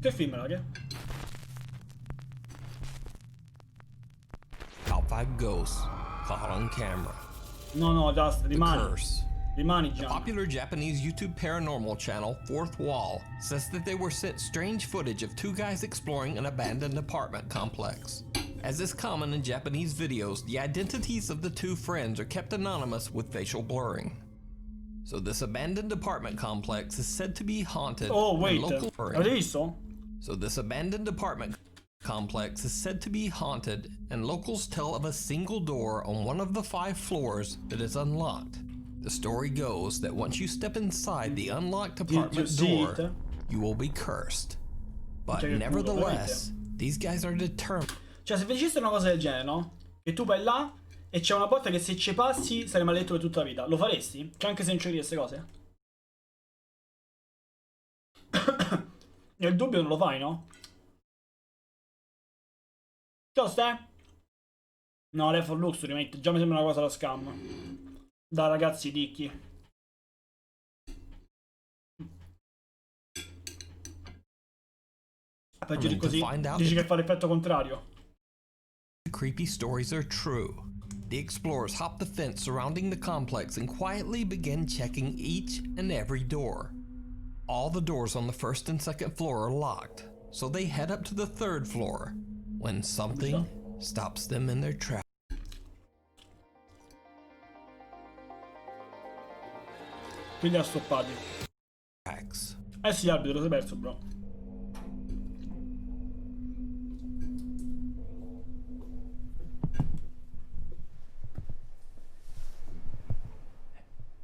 Che film era che? About 5 ghosts caught on camera. No, Just, rimani. The Curse. Rimani, The Gian. popular Japanese YouTube paranormal channel Fourth Wall says that they were sent strange footage of two guys exploring an abandoned apartment complex. As is common in Japanese videos, the identities of the two friends are kept anonymous with facial blurring. So this abandoned apartment complex is said to be haunted. Oh, wait. Avete visto? So this abandoned apartment complex is said to be haunted, and locals tell of a single door on one of the 5 floors that is unlocked. The story goes that once you step inside the unlocked apartment door, you will be cursed. But nevertheless, these guys are determined. Cioè, se faceste una cosa del genere, no? E tu vai là e c'è una porta che se ci passi sarai maledetto per tutta la vita. Lo faresti? Cioè, anche se non c'eri queste cose? Nel dubbio non lo fai, no? Ciao, Ste? No, lei for luxury, mate. Già mi sembra una cosa da scam. Da ragazzi ricchi. Peggio di così. Dici che fa l'effetto contrario. Creepy stories are true. The explorers hop the fence surrounding the complex and quietly begin checking each and every door. All the doors on the first and second floor are locked, so they head up to the 3rd floor when something stops them in their tracks. Quindi ha stoppati. Eh sì, arbitro, sei perso, bro.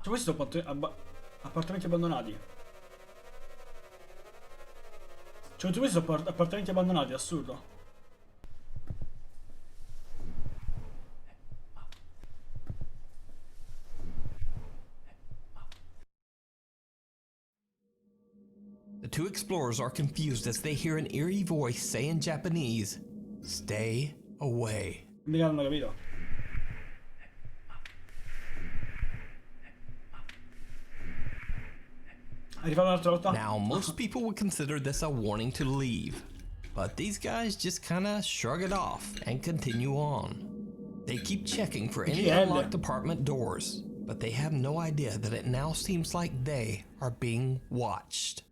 Cioè, questi sono appartamenti abbandonati. Cioè, questi sono appartamenti abbandonati, assurdo. The two explorers are confused as they hear an eerie voice say in Japanese, "Stay away." Mica hanno capito. Now, most people would consider this a warning to leave, but these guys just kinda shrug it off and continue on. They keep checking for any unlocked apartment doors, but they have no idea that it now seems like they are being watched.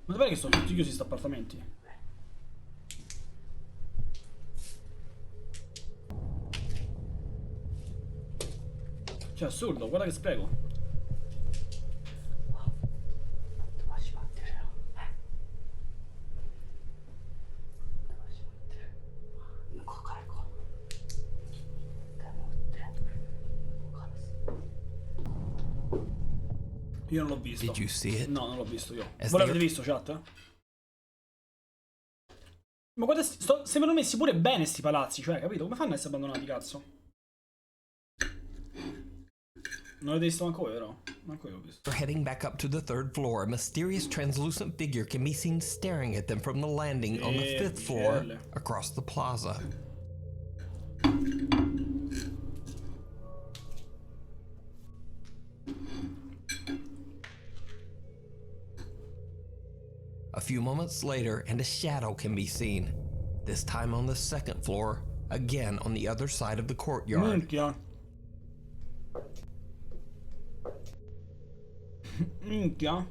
Ma dov'è che sono tutti chiusi sti appartamenti? Cioè, assurdo, guarda che spreco. Io non l'ho visto. Did you see it? No, non l'ho visto io. Voi l'avete visto, chat? Ma guarda, sembrano messi pure bene sti palazzi, cioè, capito? Come fanno a essere abbandonati, cazzo? Non l'avete visto manco voi, vero? Manco io l'ho visto. Heading back up to the 3rd floor, a mysterious translucent figure can be seen staring at them from the landing on the 5th floor across the plaza. A few moments later, and a shadow can be seen, this time on the 2nd floor, again on the other side of the courtyard. Minchia. Minchia.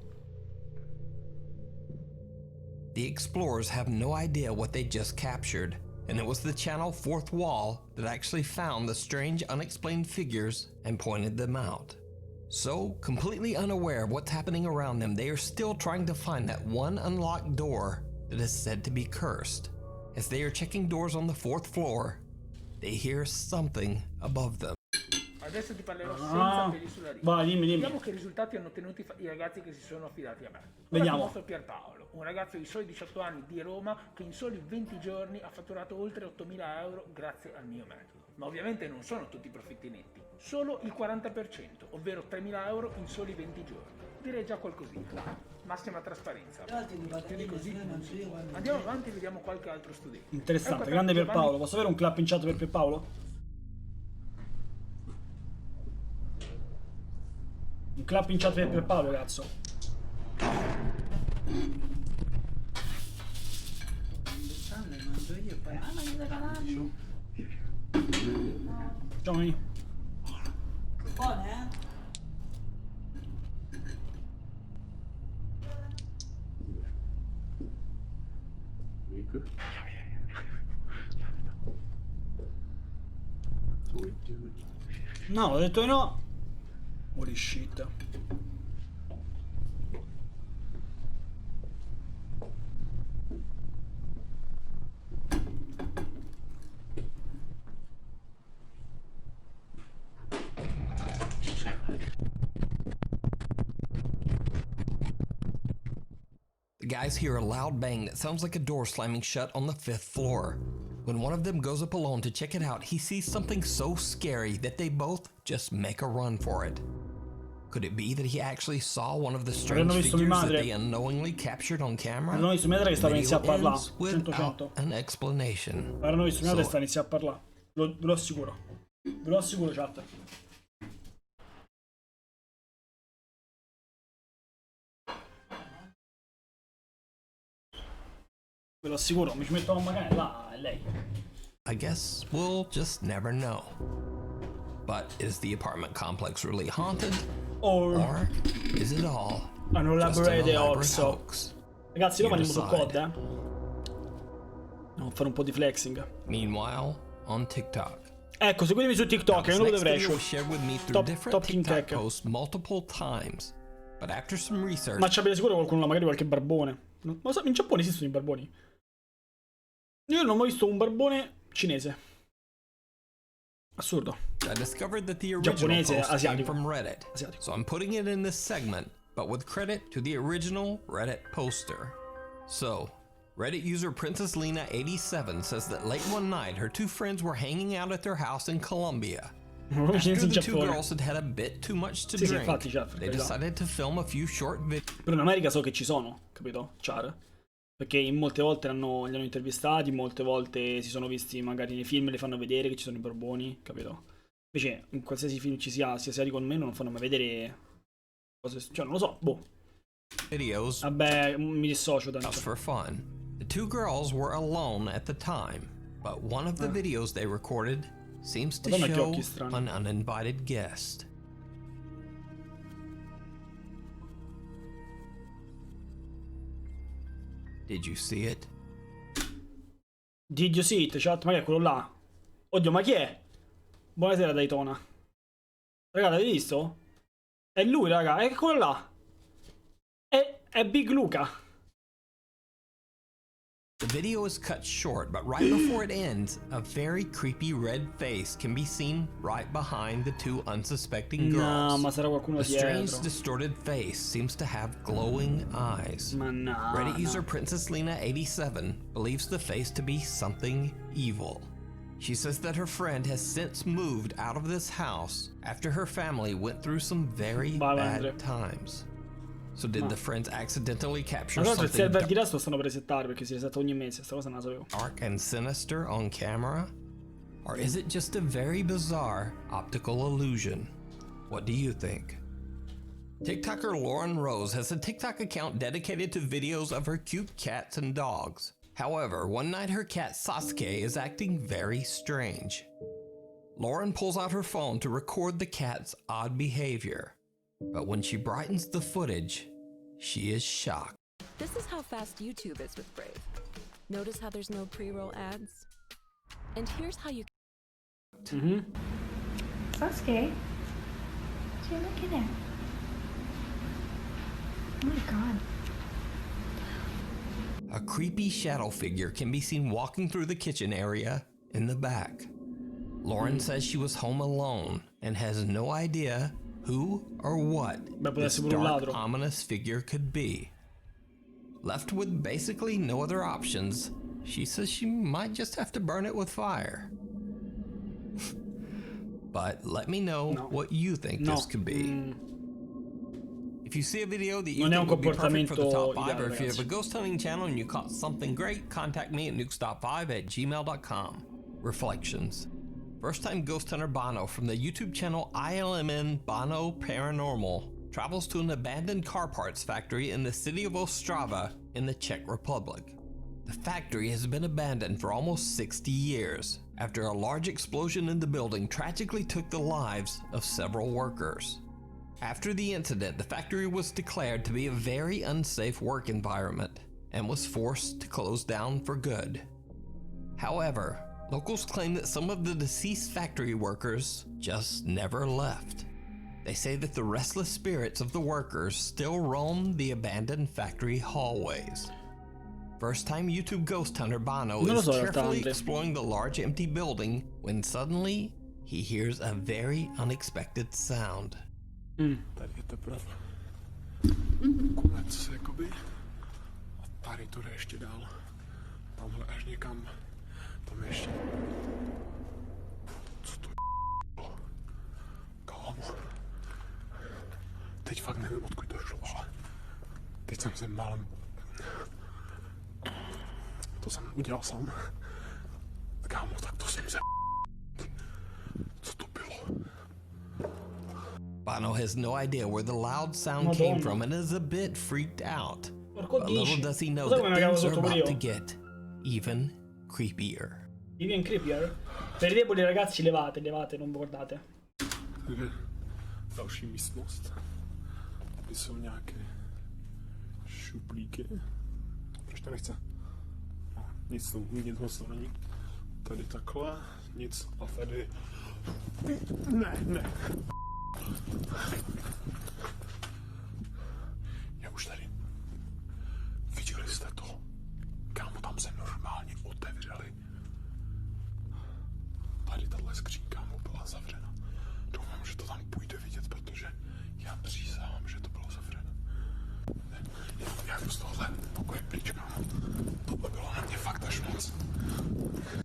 The explorers have no idea what they just captured, and it was the channel Fourth Wall that actually found the strange unexplained figures and pointed them out. So, completely unaware of what's happening around them, they are still trying to find that one unlocked door that is said to be cursed. As they are checking doors on the 4th floor, they hear something above them. Adesso ti parlerò senza peli sulla riga. Vai, dimmi. Vediamo che risultati hanno ottenuto i ragazzi che si sono affidati a me. Vediamo. Il nostro Pierpaolo, un ragazzo di soli 18 anni di Roma che in soli 20 giorni ha fatturato oltre 8.000 euro grazie al mio metodo. Ma ovviamente non sono tutti profitti netti, solo il 40%, ovvero 3.000 euro in soli 20 giorni. Direi già qualcosina. Massima trasparenza. Più di così non si può. Andiamo avanti e vediamo qualche altro studente. Interessante, Ecco, grande Giovanni. Pierpaolo. Posso avere un clap in chat per Pierpaolo? Un clap in chat per Pierpaolo, cazzo. Mangio io e poi ma che dai canali? Giovanni. Buone, eh? No, ho detto di no. Holy shit. The guys hear a loud bang that sounds like a door slamming shut on the 5th floor. When one of them goes up alone to check it out, he sees something so scary that they both just make a run for it. Could it be that he actually saw one of the strange Avranno visto mia figures that madre. they unknowingly captured on camera? Avranno visto mia madre che stava Video iniziando a parlare. ends without 100. an explanation. Avranno visto mia madre che So- stava iniziando a parlare. Ve lo assicuro. Ve lo assicuro, chat. Ve lo assicuro, mi ci mettono magari là, è lei. I guess we'll just never know. But is the apartment complex really haunted? Or is it all Hanno just an elaborated elaborate hoax. hoax? Ragazzi, You noi andiamo su COD, decide. Andiamo a fare un po' di flexing. Meanwhile, on TikTok. Ecco, seguitemi su TikTok, è This un nuovo next video Depression. was shared with me through Top- different top King TikTok Tech. posts multiple times. But after some research, Ma c'è sicuro qualcuno, magari qualche barbone. Non lo so, in Giappone esistono i barboni. Io non ho mai visto un barbone cinese. Assurdo. I discovered that the original Giapponese, post came asiatico. from Reddit. Asiatico. So I'm putting it in this segment, but with credit to the original Reddit poster. So, Reddit user Princess Lena 87 says that late one night her two friends were hanging out at their house in Colombia. After Cinese in the two Giappone. girls had had a bit too much to Sì, sì, drink, infatti, certo, they per carità. decided to film a few short videos. Però in America so che ci sono, capito? Char. Perché in molte volte li hanno intervistati, molte volte si sono visti magari nei film, li fanno vedere che ci sono i barboni, capito? Invece in qualsiasi film ci sia asiatico o meno, non fanno mai vedere cose, cioè non lo so, boh. Vabbè, mi dissocio tanto. Just for fun. The two girls were alone at the time, but one of the videos they recorded seems to Madonna, che show occhi strani. an uninvited guest. Did you see it? Did you see it, chat? Ma che è quello là? Oddio, ma chi è? Buonasera, Daytona. Raga, l'avete visto? È lui, raga, è quello là. È Big Luca. The video is cut short, but right before it ends, a very creepy red face can be seen right behind the two unsuspecting No, girls. ma sarà qualcuno The strange, dietro. distorted face seems to have glowing eyes. Ma no. Reddit no. user Princess Lena 87 believes the face to be something evil. She says that her friend has since moved out of this house after her family went through some very Vai, bad Andre. times. So did the friends accidentally capture Ma tra l'altro il something server di resto lo stanno per resettare perché si resetta ogni mese, sta cosa non la sapevo. dark and sinister on camera? Or is it just a very bizarre optical illusion? What do you think? TikToker Lauren Rose has a TikTok account dedicated to videos of her cute cats and dogs. However, one night her cat Sasuke is acting very strange. Lauren pulls out her phone to record the cat's odd behavior. But when she brightens the footage, she is shocked. This is how fast YouTube is with Brave. Notice how there's no pre-roll ads? And here's how you Mhm. Sasuke, what you looking at? Oh my god. A creepy shadow figure can be seen walking through the kitchen area in the back. Lauren says she was home alone and has no idea who or what Beh, può this essere pure un dark, ladro. ominous figure could be. Left with basically no other options, she says she might just have to burn it with fire. But let me know No. what you think No. this could be. If you see a video that you Non è un think would be perfect for the top comportamento 5, or ideale, if you have a ragazzi. ghost hunting channel and you caught something great, contact me at nukestop5@gmail.com. Reflections. First time ghost hunter Bono from the YouTube channel ILMN Bono Paranormal travels to an abandoned car parts factory in the city of Ostrava in the Czech Republic. The factory has been abandoned for almost 60 years after a large explosion in the building tragically took the lives of several workers. After the incident, the factory was declared to be a very unsafe work environment and was forced to close down for good. However, locals claim that some of the deceased factory workers just never left. They say that the restless spirits of the workers still roam the abandoned factory hallways. First-time YouTube ghost hunter Bono Non lo is so in realtà, carefully Andre. exploring the large empty building when suddenly he hears a very unexpected sound. Tady je teprve konec, jakoby. A tady to jde ještě dál. Tamhle až někam. Tam je ještě. Co to je? Kámo. Teď fakt nevím, odkud to šlo, ale teď jsem se málem. To jsem udělal sám. Kámo, tak to jsem se. Co to bylo? Bono has no idea where the loud sound came from and is a bit freaked out. Porco But little dici. does he know Cos'è that come cavolo things are sotto about to io? get even creepier. Vivian Creepier? Per i deboli ragazzi levate, non vi guardate. Tady je další místnost. Tady jsou nějaké šuplíky. Proč to nechce? No, nic moc to není. Tady takhle, nic a tady... Ne. Já už tady. Viděli jste to? Kámo, tam se normálně otevřeli. Tady tahle skřínka mu byla zavřena. Doufám, že to tam půjde vidět, protože já přísahám, že to bylo zavřeno. Já jdu z tohle pokoje pryč, kámo. Tohle bylo na mě fakt až moc.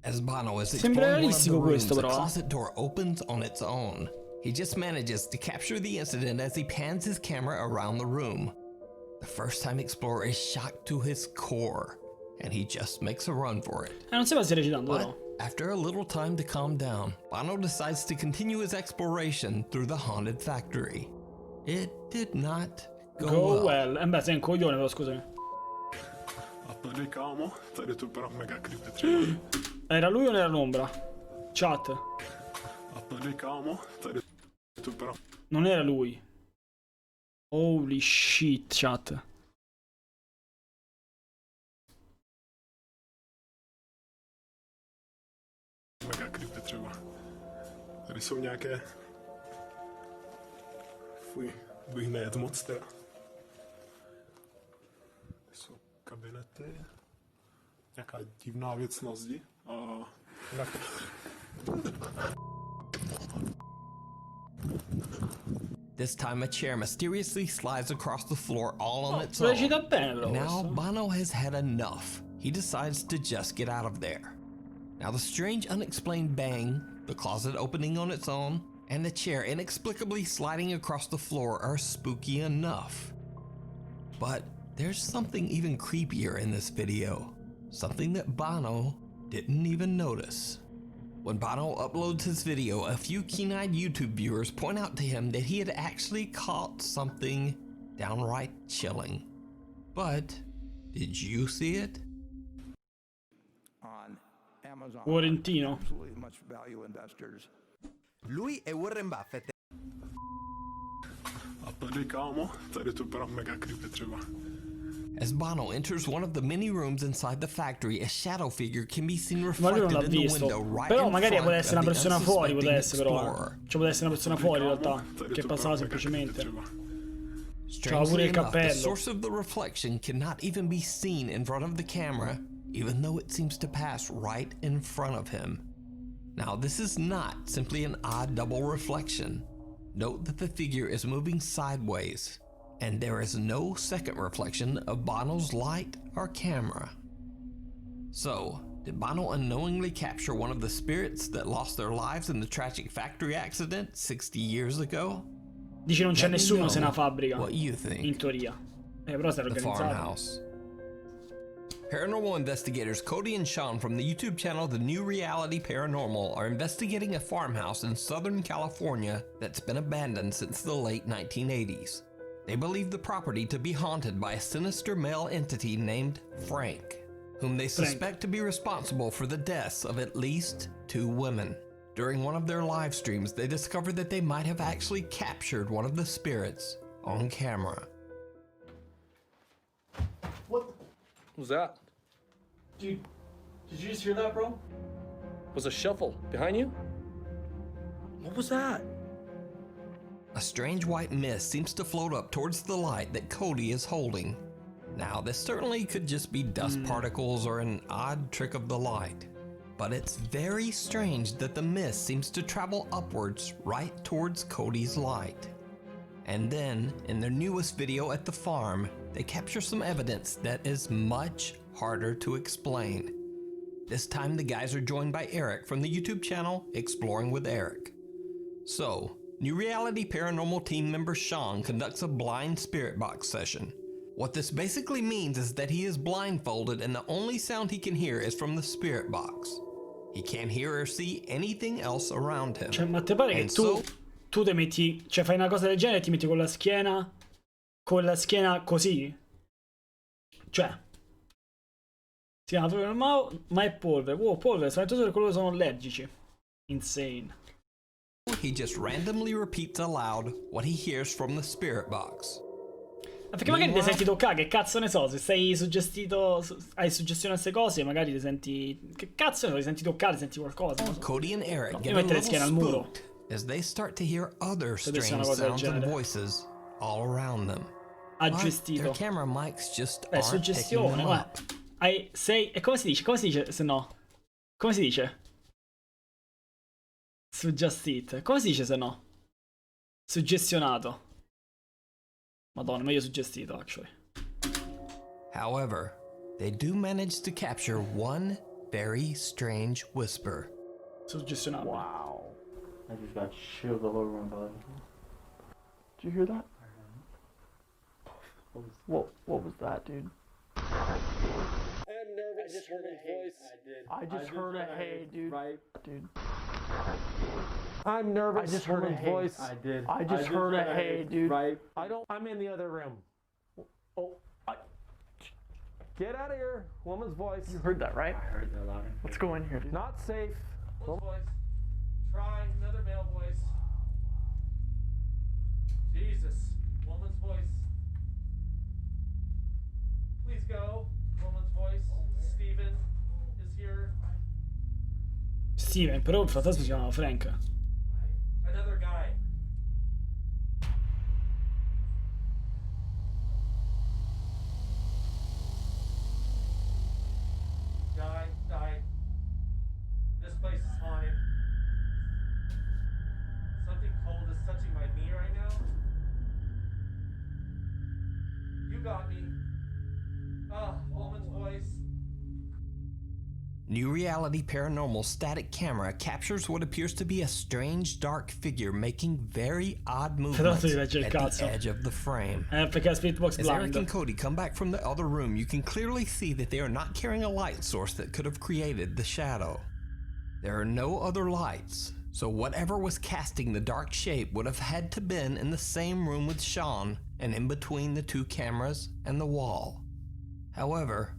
As Bono is Sembra exploring one of the realistico rooms, questo, the però. closet door opens on its own. He just manages to capture the incident as he pans his camera around the room. The first-time explorer is shocked to his core, and he just makes a run for it. Non sembra stia recitando, But però. after a little time to calm down, Bono decides to continue his exploration through the haunted factory. It did not go well. Beh, sei un coglione, però scusami. A tady, kámo, tady to bylo mega creepy třeba. Era lui o era l'ombra? Chat. A tady, kámo, tady to bylo Non era lui. Holy shit, chat. mega creepy třeba. Tady jsou nějaké... Fuj, bych nejet moc teda. Tady jsou kabinety. Nějaká divná věc na zdi. A... jinak... This time a chair mysteriously slides across the floor all on its Recita own. bene, però. Now questo. Bono has had enough. He decides to just get out of there. Now the strange unexplained bang, the closet opening on its own, and the chair inexplicably sliding across the floor are spooky enough. But there's something even creepier in this video. Something that Bono didn't even notice. When Bono uploads his video, a few keen-eyed YouTube viewers point out to him that he had actually caught something downright chilling. But did you see it? On Amazon. Fiorentino. Absolutely much value investors. Lui è Warren Buffett. A tady, kámo, tady to bylo mega creepy třeba. As Bono enters one of the many rooms inside the factory, a shadow figure can be seen Ma lui non l'ha reflected in the visto. window right Però in magari front può essere of una the persona fuori, può unsuspecting essere però. explorer. Cioè può essere una persona fuori in realtà. Tady Che to passava bylo mega creepy semplicemente. třeba. Strangely pure il enough, the cappello. source of the reflection cannot even be seen in front of the camera, even though it seems to pass right in front of him. Now, this is not simply an odd double reflection. Note that the figure is moving sideways, and there is no second reflection of Bono's light or camera. So, did Bono unknowingly capture one of the spirits that lost their lives in the tragic factory accident 60 years ago? Dici non c'è Let me nessuno know se è una fabbrica, what you think. in teoria. Però si è The organizzato. farmhouse. Paranormal investigators Cody and Sean from the YouTube channel The New Reality Paranormal are investigating a farmhouse in Southern California that's been abandoned since the late 1980s. They believe the property to be haunted by a sinister male entity named Frank, whom they suspect to be responsible for the deaths of at least 2 women. During one of their live streams, they discovered that they might have actually captured one of the spirits on camera. What was that? Dude, did you just hear that, bro? Was a shuffle behind you? What was that? A strange white mist seems to float up towards the light that Cody is holding. Now, this certainly could just be dust particles or an odd trick of the light, but it's very strange that the mist seems to travel upwards right towards Cody's light. And then, in their newest video at the farm, they capture some evidence that is much harder to explain. This time the guys are joined by Eric from the YouTube channel Exploring with Eric. So, New Reality Paranormal team member Sean conducts a blind spirit box session. What this basically means is that he is blindfolded and the only sound he can hear is from the spirit box. He can't hear or see anything else around him. Cioè, ma te pare che tu ti metti, cioè fai una cosa del genere e ti metti con la schiena così? Cioè, si chiama proprio ma è polvere. Wow, polvere, solamente per quello che sono allergici. Insane. He just randomly repeats aloud what he hears from the spirit box. Perché magari ti senti toccare, che cazzo ne so, se sei suggestito, hai suggestione a queste cose, magari ti senti, che cazzo ne so, ti senti toccare, senti qualcosa. Non so. Cody and Eric get Io a mettere little schiena al muro. spooked as they start to hear other Deve essere strange una cosa del sounds and genere. voices all around them. Ha But gestito. their camera mics just Beh, aren't picking suggestione, them ma up. e come si dice? Come si dice se no? Come si dice? Suggested. Come si dice se no? Suggestionato. Madonna, meglio suggestito, actually. However, they do manage to capture one very strange whisper. Suggestionato. Wow. I just got chills all over my body. Did you hear that? What was that, dude? I just heard a voice. I just heard a hey, dude. Right. Dude. I'm nervous. I just heard a woman's hey. voice. I just heard a hey, dude. Right. I'm in the other room. Oh. Get out of here. Woman's voice. You heard that, right? I heard that loud. Let's go in here, dude. Not safe. Woman's voice. Try another male voice. Jesus. Woman's voice. Please go. Woman's voice. Steven is here. Steven, però il fratello si chiamava Frank. Another guy. Die. This place is haunted. Something cold is touching my knee right now. You got me. Woman's voice. New Reality Paranormal static camera captures what appears to be a strange dark figure making very odd movements at the edge of the frame. Perché Spiritbox As Eric blind. and Cody come back from the other room, you can clearly see that they are not carrying a light source that could have created the shadow. There are no other lights, so whatever was casting the dark shape would have had to been in the same room with Sean and in between the 2 cameras and the wall. However,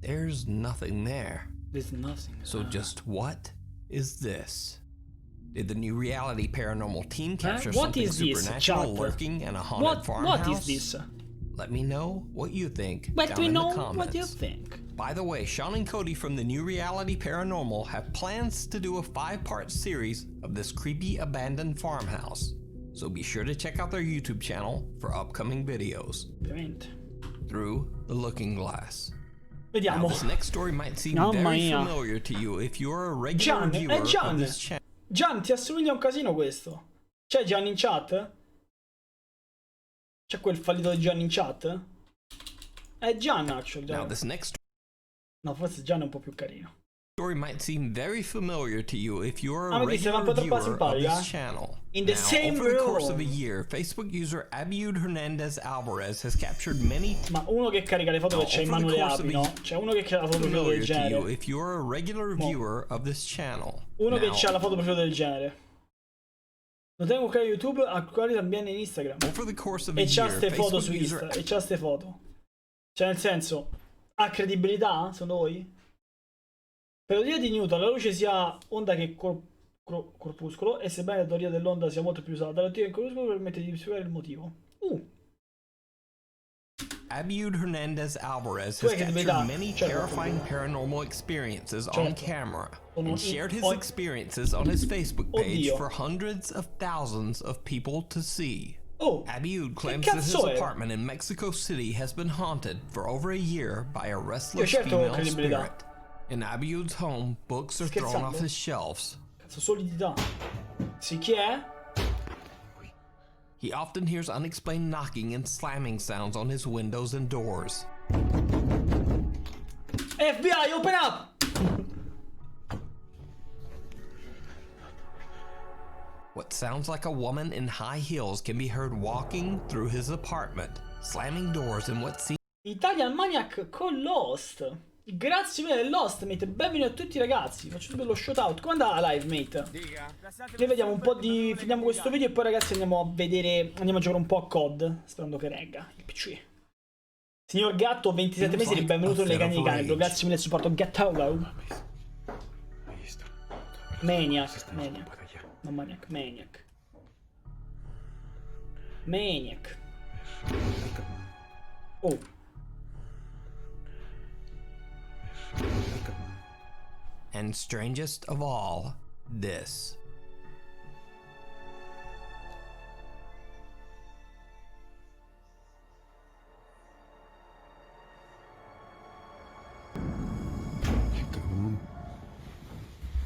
there's nothing there. There's nothing. So just what is this? Did the New Reality Paranormal team capture What something is this, supernatural chat? lurking in a haunted farmhouse? What is this? Let me know what you think Let down me in know the comments. what you think. By the way, Sean and Cody from the New Reality Paranormal have plans to do a 5-part series of this creepy abandoned farmhouse. So be sure to check out their YouTube channel for upcoming videos. Ovviamente. Through the Looking Glass. Vediamo. Now, this next story might seem Mamma very mia. familiar to you if you're a regular viewer of this channel. Gian, ti assomiglia un casino questo. C'è Gian in chat? C'è quel fallito di Gian in chat? È Gian, actually. Now, this next No, forse Gian è un po' più carino. story might seem very familiar to you if you're Ah, a mi sembra regular un po' troppo viewer of simpatica. this channel. In the Now, same over the course of a room. year, Facebook user Abiud Hernandez Alvarez has captured many. Ma uno che carica le foto che c'è in mano le api, no? C'è uno che ha la foto profilo del Familiar to you genere. if you're a regular viewer of this channel. Uno che Now, ha la foto profilo del genere. Lo tengo un canale YouTube, al quale también in Instagram. over the course of a E c'ha year, ste foto Facebook su user Insta. E c'ha ste foto. Cioè, nel senso, ha credibilità, secondo voi? Per la teoria di Newton, la luce sia onda che corpuscolo, e sebbene la teoria dell'onda sia molto più usata, la teoria del corpuscolo permette di spiegare il motivo. Abiud Hernandez Alvarez Tu has hai captured credibilità? many Certo. terrifying paranormal experiences on Certo. camera Sono and shared his ho- experiences on his Facebook page Oddio. for hundreds of thousands of people to see. Oh, Abiud che claims that his cazzo era? apartment in Mexico City has been haunted for over a year by a restless certo ho female credibilità. spirit. In Abiud's home, books are thrown Scherzando? off his shelves. Cazzo, solidità. Sì, chi è? He often hears unexplained knocking and slamming sounds on his windows and doors. FBI, open up! What sounds like a woman in high heels can be heard walking through his apartment, slamming doors in what seems Italian Maniac con Lost. Grazie mille dell'host, mate. Benvenuti a tutti ragazzi. Faccio subito lo shout out. Come andava la live, mate? Noi vediamo un po' di... Finiamo questo video e poi ragazzi andiamo a vedere... Andiamo a giocare un po' a COD. Sperando che regga il PC. Signor Gatto, 27 mesi, benvenuto nelle cani di Canebro. Grazie mille del supporto. Gatto. Maniac. Non Maniac. Maniac. Oh. and strangest of all, this.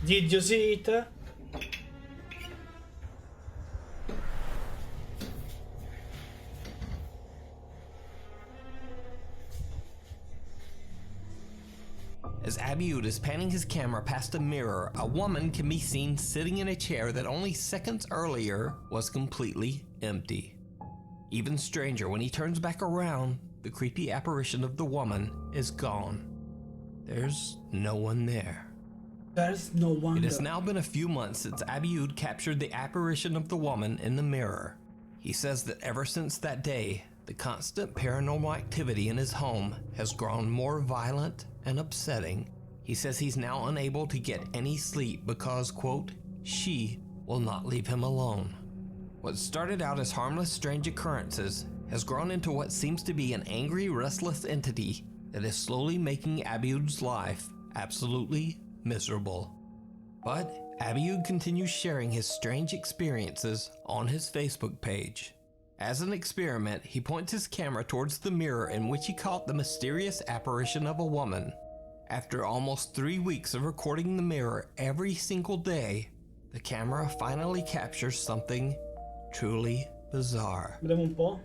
Did you see it? As Abiud is panning his camera past a mirror, a woman can be seen sitting in a chair that only seconds earlier was completely empty. Even stranger, when he turns back around, the creepy apparition of the woman is gone. There's no one there. There's no one It has there. now been a few months since Abiud captured the apparition of the woman in the mirror. He says that ever since that day, the constant paranormal activity in his home has grown more violent and upsetting. He says he's now unable to get any sleep because, quote, she will not leave him alone. What started out as harmless, strange occurrences has grown into what seems to be an angry, restless entity that is slowly making Abiud's life absolutely miserable. But Abiud continues sharing his strange experiences on his Facebook page. As an experiment, he points his camera towards the mirror in which he caught the mysterious apparition of a woman. After almost 3 weeks of recording the mirror every single day, the camera finally captures something truly bizarre. Vediamo un po'.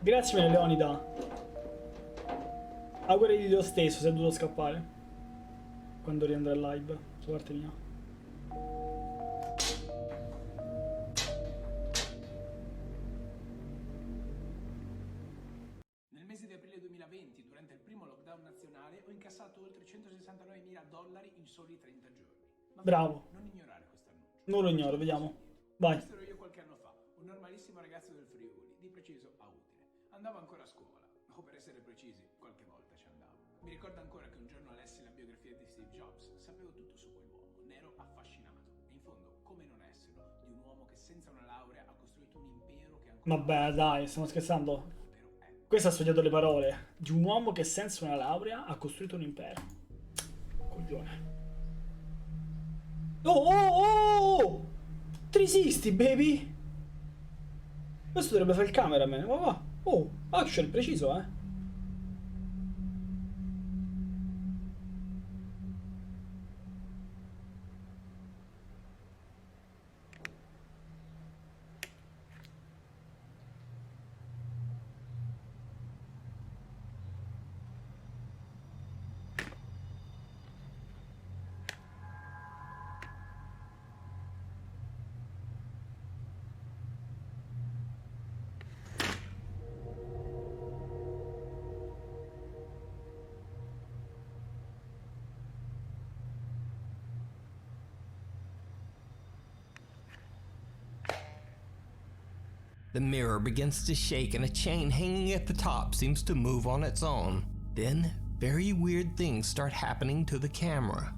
Grazie mille Leonida. Auguri lo stesso, sei dovuto scappare. Quando riandrà in live, su parte mia. Nel mese di aprile 2020, durante il primo lockdown nazionale, ho incassato oltre $169.000 in soli 30 giorni. Ma Bravo. non ignorare questo annuncio. Non lo ignoro, vediamo. Vai. Questo ero io qualche anno fa, un normalissimo ragazzo del Friuli, di preciso a Utine. Andavo ancora a scuola, o per essere precisi, qualche volta ci andavo. Mi ricordo ancora che un giorno lessi la biografia di Steve Jobs, sapevo tutto su quell'uomo, ne ero affascinato. E in fondo, come non esserlo, di un uomo che senza una laurea ha costruito un impero che ancora... Vabbè, dai, stiamo scherzando. Questo ha studiato le parole. Di un uomo che senza una laurea ha costruito un impero. Coglione. Oh, oh, oh! 360, baby! Questo dovrebbe fare il cameraman. Ma va. Oh, action, preciso, eh. The mirror begins to shake and a chain hanging at the top seems to move on its own. Then, very weird things start happening to the camera.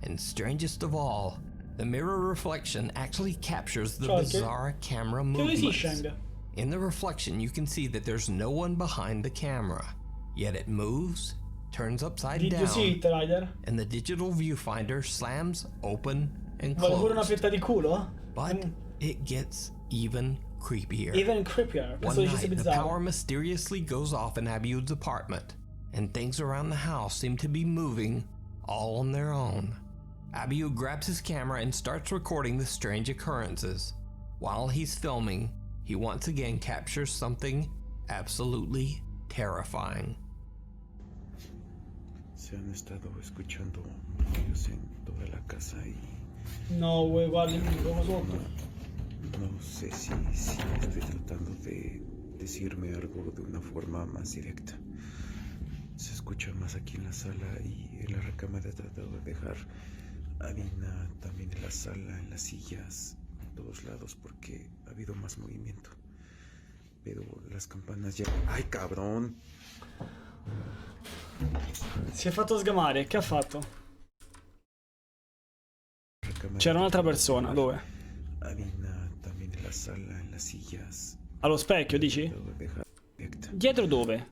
And strangest of all, the mirror reflection actually captures the bizarre camera movements. In the reflection, you can see that there's no one behind the camera. Yet it moves, turns upside down, and the digital viewfinder slams open and closed. But it gets even creepier. One night, the power mysteriously goes off in Abiud's apartment, and things around the house seem to be moving all on their own. Abiud grabs his camera and starts recording the strange occurrences. While he's filming, he once again captures something absolutely terrifying. Se han estado escuchando ruidos en toda la casa y... No, güey, guarda, no sé si estoy tratando de decirme algo de una forma más directa. Se escucha más aquí en la sala y en la recámara he tratado de dejar harina también en la sala, en las sillas, en todos lados porque ha habido más movimiento. Pero las campanas ya... ¡Ay, cabrón! Si è fatto sgamare, che ha fatto? C'era un'altra persona, dove? Allo specchio, dici? Dietro dove?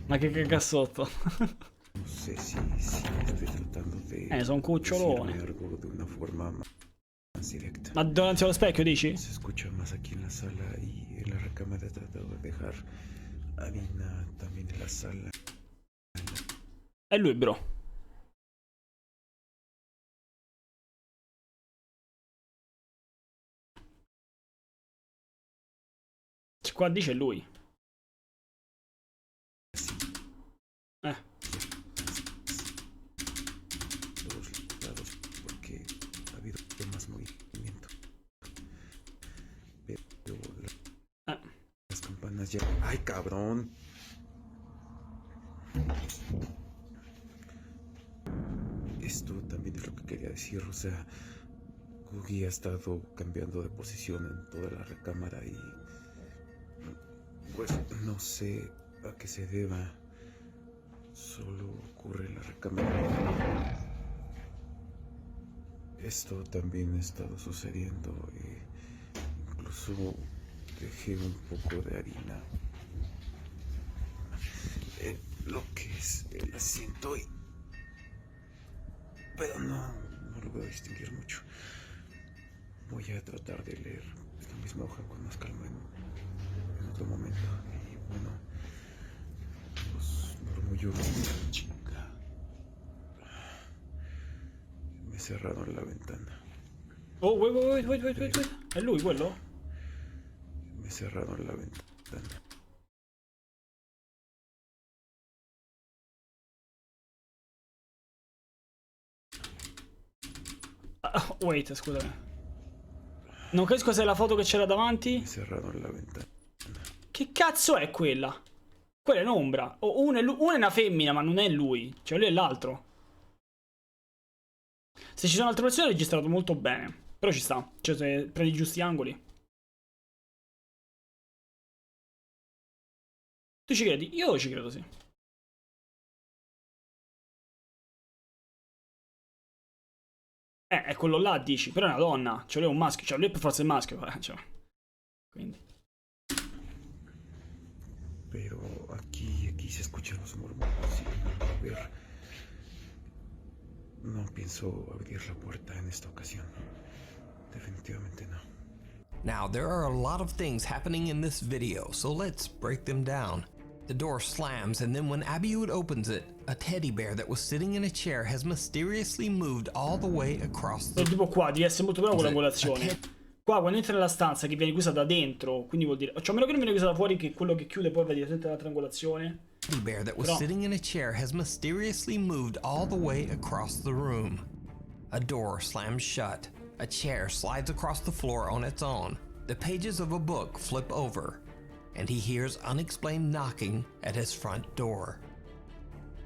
Ma che cassotto? Sono un cucciolone. Ma davanti allo specchio, dici? Se escucha más aquí en la sala y en la recámara he tratado de dejar harina también en la sala. È lui, bro. Qua dice lui. Porque ha habido más movimiento. Pero las campanas ya... ¡Ay, cabrón! Esto también es lo que quería decir, o sea, Googie ha estado cambiando de posición en toda la recámara y... pues no sé a qué se deba. Solo ocurre en la recámara. Esto también ha estado sucediendo. Incluso dejé un poco de harina. Lo que es el asiento y... pero no lo voy a distinguir mucho. Voy a tratar de leer esta misma hoja con más calma en otro momento. Y bueno, los murmullos de la chica me cerraron la ventana. Oh, wait. È lui quello? Me cerraron la ventana. Wait, scusami. Non capisco se è la foto che c'era davanti. Me cerraron la ventana. Che cazzo è quella? Quella è un'ombra. Una è una femmina, ma non è lui. Cioè, lui è l'altro. Se ci sono altre persone è registrato molto bene. Però ci sta. Cioè, se prendi i giusti angoli. Tu ci credi? Io ci credo, sì. È quello là, dici. Però è una donna. Cioè, lui è un maschio. Cioè, lui è per forza il maschio. Cioè. Quindi. Pero aquí se escuchan los murmullos y ver. No pienso abrir la puerta en esta ocasión. Definitivamente no. Now, there are a lot of things happening in this video, so let's break them down. The door slams, and then when Abiud opens it, a teddy bear that was sitting in a chair has mysteriously moved all the way across the... Tipo qua, devi essere molto bravo con l'angolazione. Qua, quando entra nella stanza, che viene chiusa da dentro, quindi vuol dire... Cioè, a meno che non viene chiusa da fuori, che quello che chiude poi va direttamente alla triangolazione. The teddy bear that was sitting in a chair has mysteriously moved all the way across the room. A door slams shut. A chair slides across the floor on its own. The pages of a book flip over. And he hears unexplained knocking at his front door.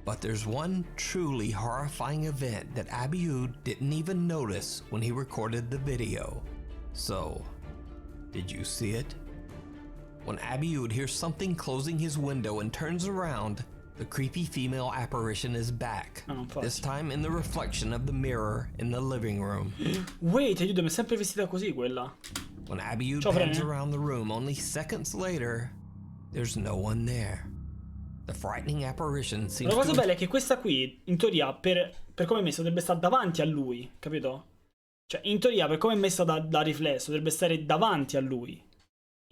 But there's one truly horrifying event that Abiud didn't even notice when he recorded the video. So, did you see it? When Abiud hears something closing his window and turns around, the creepy female apparition is back, this time in the reflection of the mirror in the living room. Wait, aiuto, mi è sempre vestita così quella. When Abiud pans around the room only seconds later, there's no one there. The frightening apparition seems La cosa bella è che questa qui, in teoria, per come è messa, dovrebbe stare davanti a lui, capito? Cioè, in teoria, per come è messa da riflesso, dovrebbe stare davanti a lui.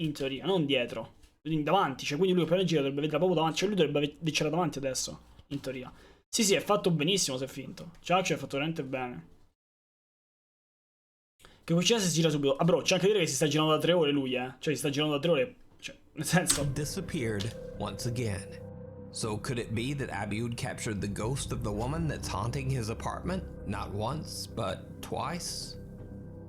In teoria, non dietro. Quindi davanti, cioè, quindi lui appena gira dovrebbe vedere proprio davanti. Cioè, lui dovrebbe avercela davanti adesso, in teoria. Sì, sì, è fatto benissimo se è finto. Ciao, è fatto veramente bene. Che cucina si gira subito. Ah, bro, c'è anche da dire che si sta girando da 3 ore lui, Cioè, si sta girando da 3 ore. Cioè, nel senso... disappeared once again. So could it be that Abiud captured the ghost of the woman that's haunting his apartment? Not once, but twice?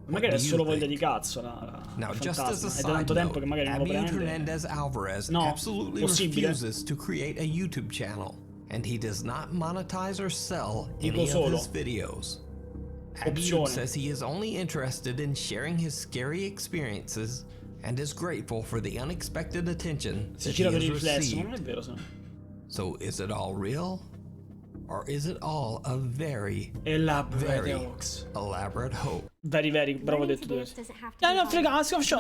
Magari è solo voglia di cazzo Now, just as a è da tanto side tempo che magari non lo note, Abiud prende. Hernandez Alvarez No, absolutely possibile. refuses to create a YouTube channel, and he does not monetize or sell Dico any of solo. his videos. Abiud Opzione. says he is only interested in sharing his scary experiences and is grateful for the unexpected attention Si that gira he per il has riflesso, ma received. non è vero, So is it all real? Or is it all a very, elaborate very hoax. elaborate hoax? Very, bravo detto tu. No, frega,